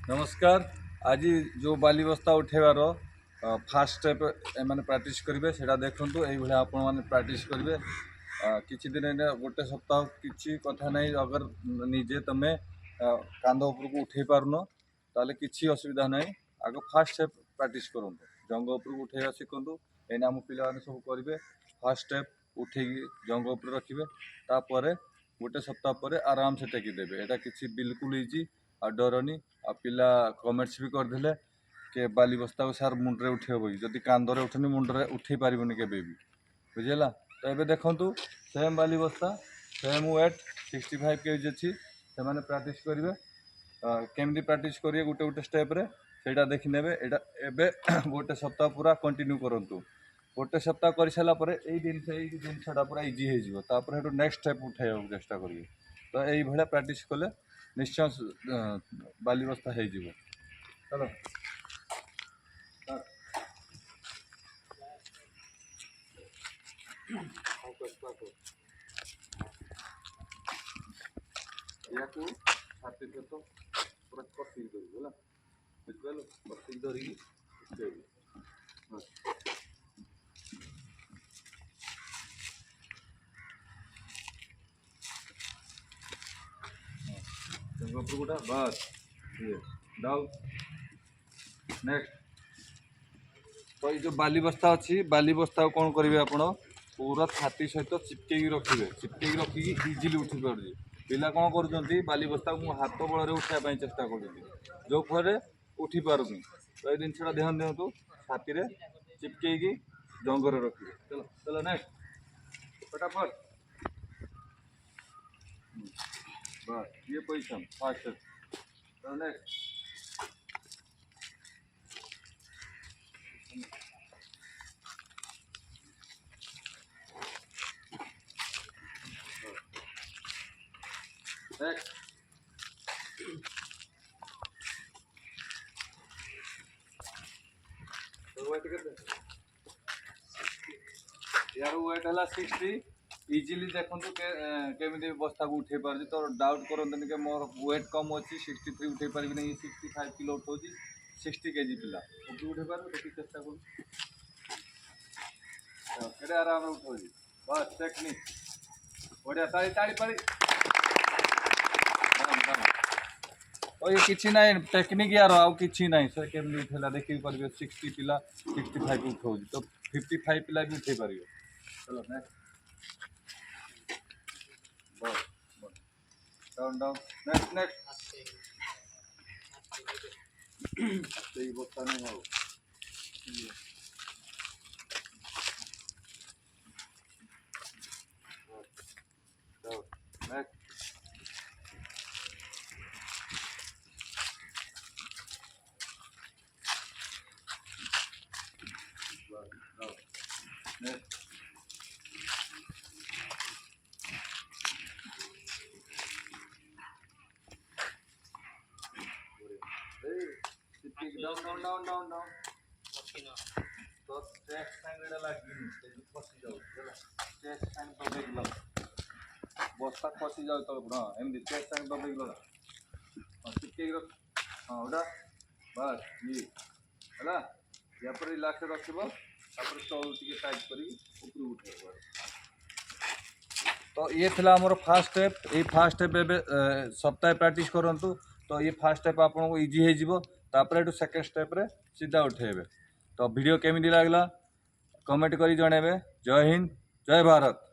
नमस्कार। आज जो बाली बस्ता उठेबार फास्ट स्टेप मैंने प्रैक्टिस करेंगे से देखूँ ये आपण मैंने प्रैक्टिस करेंगे किसी दिन गोटे सप्ताह किसी कथा नहीं अगर निजे तुम्हें कांध उपर को उठे पारुन ताले किसी असुविधा नहीं। आग फास्ट स्टेप प्रैक्टिस करूँ जंग उपर को उठेगा शिखु एना आम पिला सब करेंगे। फास्ट स्टेप उठे जंग उपर रखिए तापर गोटे सप्ताह पर आराम से टेकीदेवे। यहाँ किसी बिल्कुल इजी आ डरनी आ पिला कमेंट्स भी करदे कि बाली बस्ता को सार मुंड्रे उठेब जदि कांधरे उठनी मुंड्रे उठे पारबनी के बुझेगा। तो ये देखु सेम बाली बस्ता सेम वेट 65 kg अच्छी से प्रैक्टिस करेंगे केमती प्रैक्टिस करेंगे गोटे गोटे स्टेप्रे से देखने गोटे सप्ताह पूरा कंटिन्यू करूँ। गोटे सप्ताह कर सारापर यही जिनसा पूरा इजी हो नेक्स्ट स्टेप उठाइबा चेष्टा करेंगे। तो ये प्रैक्टिस कले निश्चय बाली बस्ता हो चलो छाती तो पूरा कसिक धरना बुझिपाल कसिक धरिकी गोटा बस डाउन नेक्स्ट। तो ये जो बाली बस्ता अच्छी बाली बस्ता को कौन करेंगे आप पूरा छाती सहित चिपके रखिए चिपके रखिकी इजिली उठी पारे। पिला कौन कर बाली बस्ता को हाथ बल उठाई चेष्टा कर जो फल उठी पारुनी। तो ये जिनसा ध्यान दिंतु छाती चिपके जंगर रखिए। चलो चलो नेक्स्ट फटाफट बस ये पोजिशन फास्ट। चलो नेक्स्ट नेक्स्ट यार वेट है 60 इजिली देखु केमी बस्ता को उठे पार। तो डाउट करते कि मोर वेट कम अच्छी 63 उठे पारि नहीं 65 किलो उठाऊँ 60 kg पिला उठे पार देखिए चेष्टा कर आराम उठाऊ बस टेक्निक बढ़िया ताली ताली पारी। तो ये किसी ना टेक्निक यार आउ किसी ना से केमी उठेला देखी पारे 60 पिला 65 उठाऊ तो 55 पिला भी उठे पार। चलो नेक्स्ट बस डाउन डाउन नेक्स्ट नेक्स्ट सही बस्ता नहीं हो next next down down down down down तो चेस्ट साइड लगी फसी जाऊ चेस्ट साइड दबेग बस्ता फसी जाऊ तो हाँ एमती चेस्ट साइड दबेग चिपके हाँ उड़ा बस ये है या पर रिलैक्स रखिब तल टे टाइट कर उठे। तो ये थिला हमर फास्ट स्टेप ये फास्ट स्टेप ए सप्ताह प्रैक्टिस करंतु। तो ये फास्ट स्टेप आपको इजी हो सेकेंड स्टेप रे सीधा उठेबे। तो वीडियो केमिति लागला कमेंट करी जणेबे। जय हिंद जय भारत।